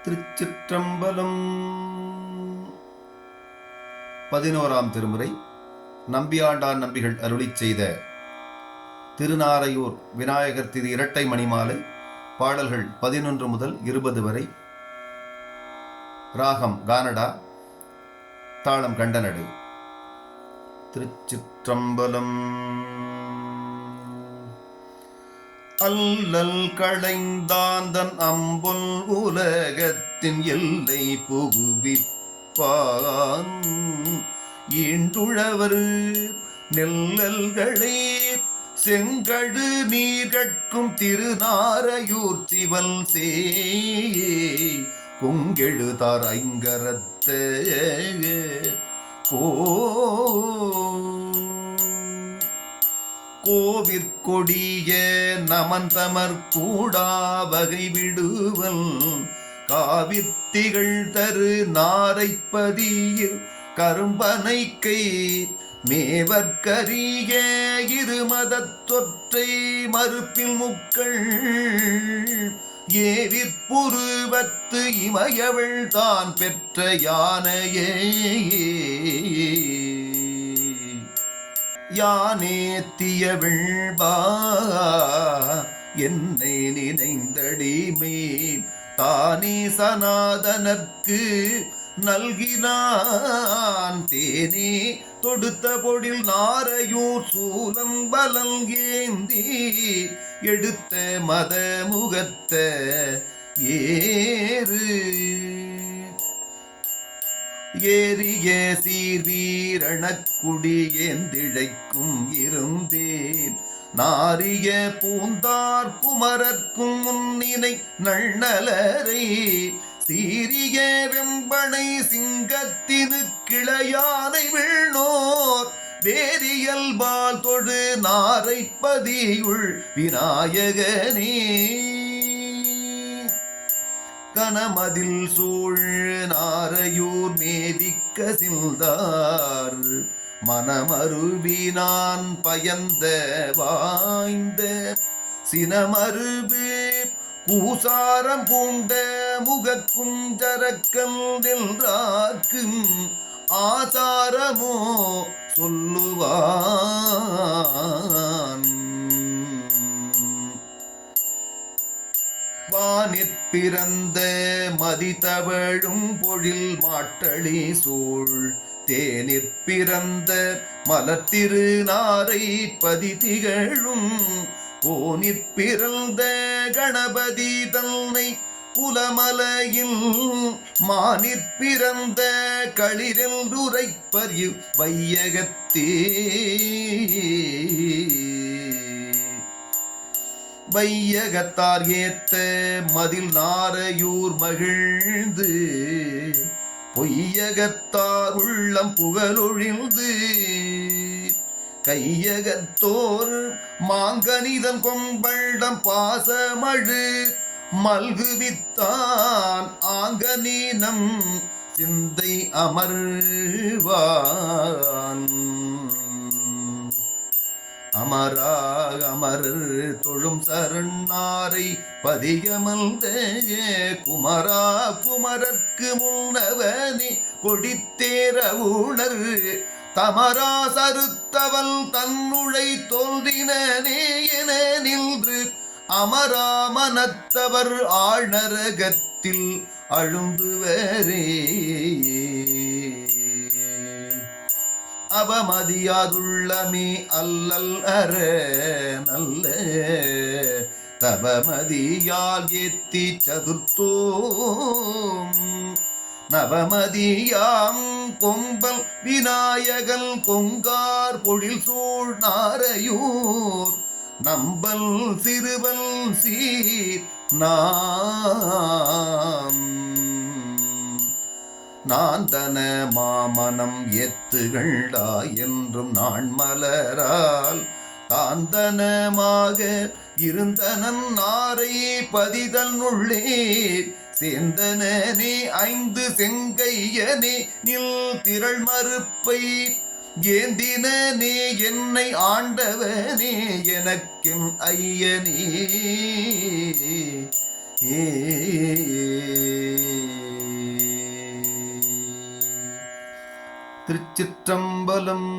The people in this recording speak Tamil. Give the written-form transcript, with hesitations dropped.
திருச்சிற்றம்பலம். 11ஆம் திருமுறை நம்பியாண்டான் நம்பிகள் அருளிச் செய்த திருநாரையூர் விநாயகர் திரு இரட்டை மணிமாலை பாடல்கள் 11 முதல் 20 வரை. ராகம் கானடா, தாளம் கண்டனடு. திருச்சிற்றம்பலம். அல்லல் களைந்தாந்தன் அம்பொல் உலகத்தின் எல்லை புகுவிப்பான் ஈண்டுழவர் நெல்லல்களே செங்கடு நீர்கட்கும் திருநாரையூர் சிவல் சே கொங்கெழுதார் ஐங்கரத்த கோவிற்கொடிய நமந்தமர் கூடா வகை விடுவல் காவித்திகள் தரு நாரைப்பதியில் கரும்பனைக்கை மேவற்கரிய இருமதத்தொற்றை மறுப்பில் முக்கள் ஏவிற்புருவத்து இமயவள் தான் பெற்ற யானையே யானேத்திய விழ்பா என்னை நினைந்தடிமே தானே சனாதனர்க்கு நல்கினான் தேனே தொடுத்த பொழில் நாரையூர் சூலம் பலங்கேந்தி எடுத்த மத முகத்த ஏறிய சீர்வீரணக்குடியேந்திழைக்கும் இருந்தேன் நாரிய பூந்தார் குமரர்க்கும் முன்னினை நன்னலரை சீரிய வெம்பனை சிங்கத்தினு கிளையானை விண்ணோர் வேரியல்பால் தொழு நாரைப்பதியுள் விநாயகனே கனமதில் சூழ் நாரையூர் மேதிக்க சிந்தார் மனமருவினான் பயந்த வாய்ந்த சினமருவு கூசாரம் பூண்ட முகக்குஞ்சரக்கல் நின்றார்க்கும் ஆசாரமோ சொல்லுவான் வானிற்பிறந்த மதிதவழும் பொழில் மாட்டளி சூழ் தேனிற்பிறந்த மலர்த்திரு நாரை பதி திகழும் கோனிற்பிறந்த கணபதி தன்னை குலமலையில் மானிற்பிறந்த களிரென்றுரைப்பர் வையகத்தே வையகத்தார் ஏத்த மதில் நாரையூர் மகிழ்ந்து பொய்யகத்தார் உள்ளம் புகழொழிந்து கையகத்தோர் மாங்கனிதன் கொம்பள்டம் பாசமழு மல்குவித்தான் ஆங்கனீனம் சிந்தை அமர்வான் அமராக அமரர் தொழும் சரணாரை பதிகமல்த குமரா குமரர்க்கு முன்னவனி கொடித்தேர உணர் தமரா சருத்தவல் தன்னுழை தோன்றினே என நின்று அமராமனத்தவர் ஆழ்நரகத்தில் அழுந்துவரே அவமதியாதுள்ளமே அல்லல் அற நல்ல தவமதியால் ஏத்தி சதுர்த்தோம் நவமதியாம் கொம்பல் விநாயகன் கொங்கார் பொழில் சூழ் நாரையூர் நம்பல் சிறுவல் சீர் நாந்தன மாமனம் ஏத்துகள்டா என்றும் நான் மலரால் தாந்தனமாக இருந்தனன் நாரை பதிதன் உள்ளே சேந்தனே ஐந்து செங்கையனே நில் திரள் மறுப்பை ஏந்தினே என்னை ஆண்டவனே எனக்கென் ஐயனே திருச்சிற்றம்பலம்.